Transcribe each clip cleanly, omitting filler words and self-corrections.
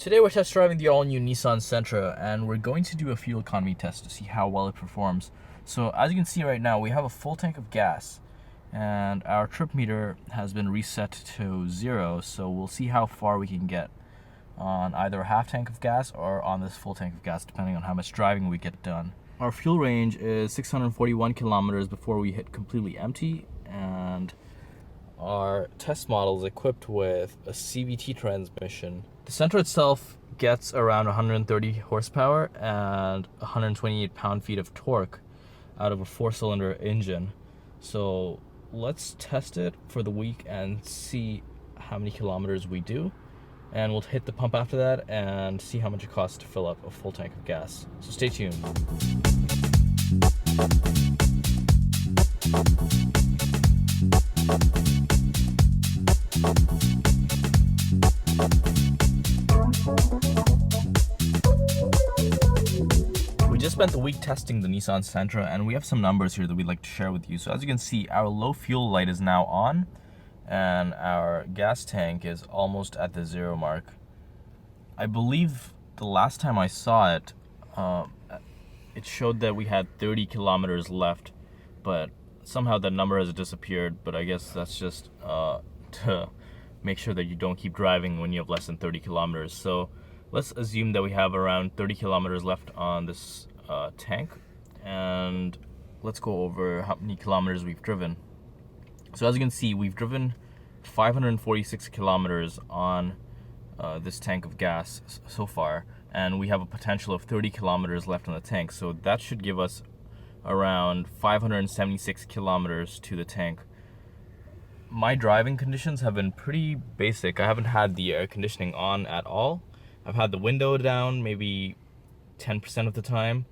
Today we're test driving the all-new Nissan Sentra, and we're going to do a fuel economy test to see how well it performs. So as you can see right now, we have a full tank of gas, and our trip meter has been reset to 0, so we'll see how far we can get on either a half tank of gas or on this full tank of gas, depending on how much driving we get done. Our fuel range is 641 kilometers before we hit completely empty, and our test model is equipped with a CVT transmission. The Sentra itself gets around 130 horsepower and 128 pound-feet of torque out of a 4-cylinder engine. So let's test it for the week and see how many kilometers we do. And we'll hit the pump after that and see how much it costs to fill up a full tank of gas. So stay tuned. We just spent the week testing the Nissan Sentra, and we have some numbers here that we'd like to share with you. So as you can see, our low fuel light is now on, and our gas tank is almost at the 0 mark. I believe the last time I saw it, it showed that we had 30 kilometers left, but somehow that number has disappeared. But I guess that's just to make sure that you don't keep driving when you have less than 30 kilometers. So let's assume that we have around 30 kilometers left on this tank, and let's go over how many kilometers we've driven. So as you can see, we've driven 546 kilometers on this tank of gas so far, and we have a potential of 30 kilometers left on the tank. So that should give us around 576 kilometers to the tank. My driving conditions have been pretty basic. I haven't had the air conditioning on at all. I've had the window down maybe 10% of the time,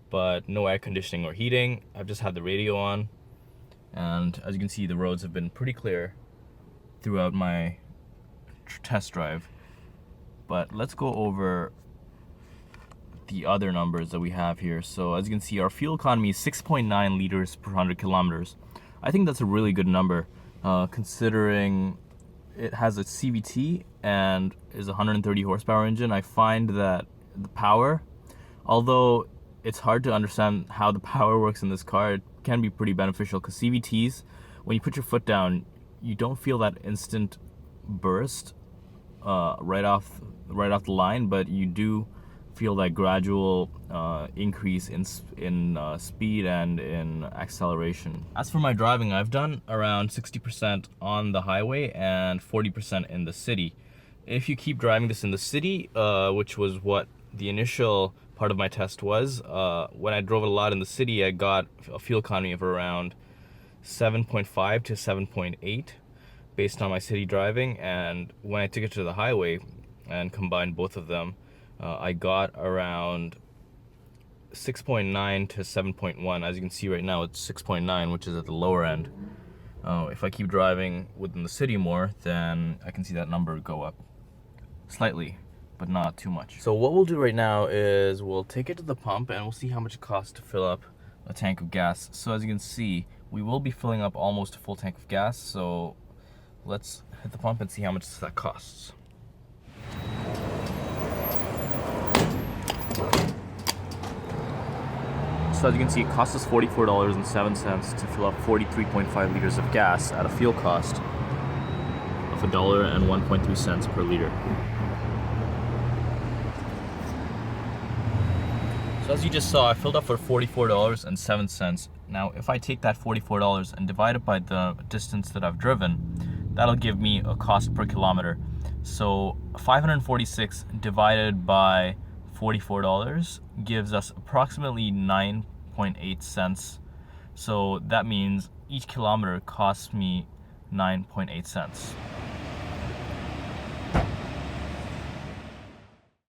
but no air conditioning or heating. I've just had the radio on, and as you can see, the roads have been pretty clear throughout my test drive. But let's go over the other numbers that we have here. So as you can see, our fuel economy is 6.9 liters per 100 kilometers. I think that's a really good number, considering it has a CVT and is a 130 horsepower engine. I find that the power, although it's hard to understand how the power works in this car, it can be pretty beneficial, because CVTs, when you put your foot down, you don't feel that instant burst right off the line, but you do feel that gradual increase in speed and in acceleration. As for my driving, I've done around 60% on the highway and 40% in the city. If you keep driving this in the city, which was what the initial part of my test was, when I drove it a lot in the city, I got a fuel economy of around 7.5 to 7.8 based on my city driving. And when I took it to the highway and combined both of them, I got around 6.9 to 7.1. As you can see right now, it's 6.9, which is at the lower end. If I keep driving within the city more, then I can see that number go up slightly, but not too much. So what we'll do right now is we'll take it to the pump and we'll see how much it costs to fill up a tank of gas. So as you can see, we will be filling up almost a full tank of gas. So let's hit the pump and see how much that costs. So as you can see, it costs us $44.07 to fill up 43.5 liters of gas at a fuel cost of $1.01 per liter. So as you just saw, I filled up for $44.07. Now, if I take that $44 and divide it by the distance that I've driven, that'll give me a cost per kilometer. So 546 divided by $44 gives us approximately 9.8 cents. So that means each kilometer costs me 9.8 cents.